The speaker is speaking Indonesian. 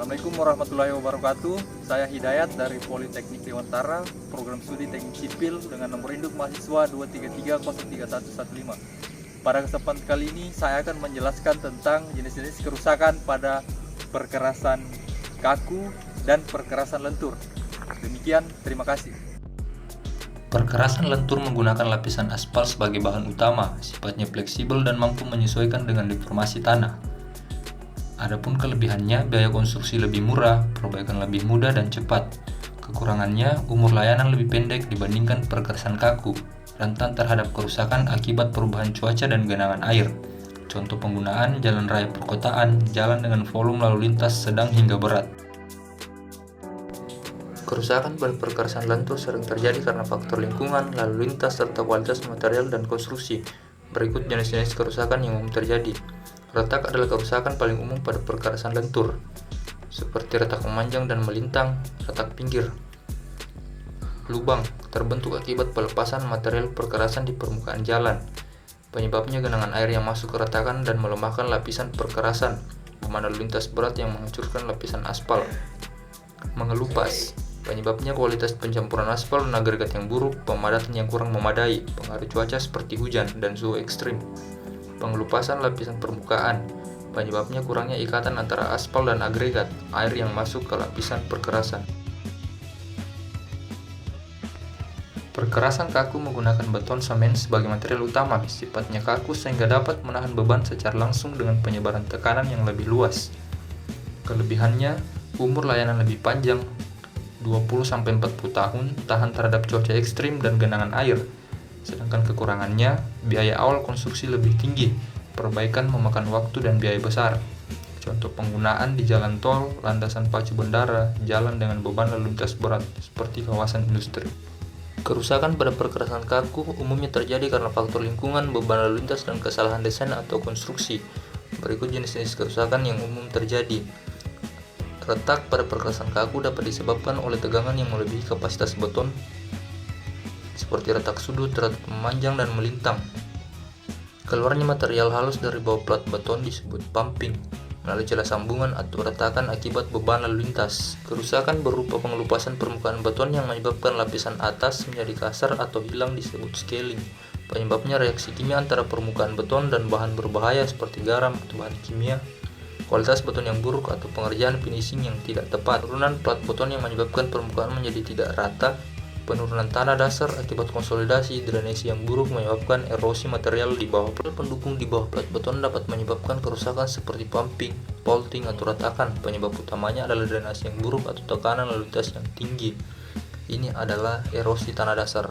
Assalamualaikum warahmatullahi wabarakatuh. Saya Hidayat dari Politeknik Dewantara, program studi Teknik Sipil dengan nomor induk mahasiswa 233031115. Pada kesempatan kali ini saya akan menjelaskan tentang jenis-jenis kerusakan pada perkerasan kaku dan perkerasan lentur. Demikian, terima kasih. Perkerasan lentur menggunakan lapisan aspal sebagai bahan utama, sifatnya fleksibel dan mampu menyesuaikan dengan deformasi tanah. Adapun kelebihannya, biaya konstruksi lebih murah, perbaikan lebih mudah dan cepat. Kekurangannya, umur layanan lebih pendek dibandingkan perkerasan kaku, rentan terhadap kerusakan akibat perubahan cuaca dan genangan air. Contoh penggunaan jalan raya perkotaan, jalan dengan volume lalu lintas sedang hingga berat. Kerusakan pada perkerasan lentur sering terjadi karena faktor lingkungan, lalu lintas, serta kualitas material dan konstruksi. Berikut jenis-jenis kerusakan yang umum terjadi. Retak adalah kerusakan paling umum pada perkerasan lentur, seperti retak memanjang dan melintang, retak pinggir. Lubang terbentuk akibat pelepasan material perkerasan di permukaan jalan. Penyebabnya genangan air yang masuk ke retakan dan melemahkan lapisan perkerasan, beban lalu lintas berat yang menghancurkan lapisan aspal. Mengelupas, penyebabnya kualitas pencampuran aspal dan agregat yang buruk, pemadatan yang kurang memadai, pengaruh cuaca seperti hujan dan suhu ekstrim. Pengelupasan lapisan permukaan, penyebabnya kurangnya ikatan antara aspal dan agregat, air yang masuk ke lapisan perkerasan. Perkerasan kaku menggunakan beton semen sebagai material utama, sifatnya kaku sehingga dapat menahan beban secara langsung dengan penyebaran tekanan yang lebih luas. Kelebihannya, umur layanan lebih panjang, 20-40 tahun, tahan terhadap cuaca ekstrim dan genangan air. Sedangkan kekurangannya, biaya awal konstruksi lebih tinggi, perbaikan memakan waktu dan biaya besar. Contoh penggunaan di jalan tol, landasan pacu bandara, jalan dengan beban lalu lintas berat, seperti kawasan industri. Kerusakan pada perkerasan kaku umumnya terjadi karena faktor lingkungan, beban lalu lintas, dan kesalahan desain atau konstruksi. Berikut jenis-jenis kerusakan yang umum terjadi. Retak pada perkerasan kaku dapat disebabkan oleh tegangan yang melebihi kapasitas beton, seperti retak sudut, retak memanjang, dan melintang. Keluarnya material halus dari bawah plat beton disebut pumping, melalui celah sambungan atau retakan akibat beban lalu lintas. Kerusakan berupa pengelupasan permukaan beton yang menyebabkan lapisan atas menjadi kasar atau hilang disebut scaling. Penyebabnya reaksi kimia antara permukaan beton dan bahan berbahaya seperti garam atau bahan kimia. Kualitas beton yang buruk atau pengerjaan finishing yang tidak tepat. Penurunan plat beton yang menyebabkan permukaan menjadi tidak rata. Penurunan tanah dasar akibat konsolidasi drainase yang buruk menyebabkan erosi material di bawah plat. Pendukung di bawah plat beton dapat menyebabkan kerusakan seperti pumping, faulting, atau retakan. Penyebab utamanya adalah drainase yang buruk atau tekanan lalu lintas yang tinggi. Ini adalah erosi tanah dasar.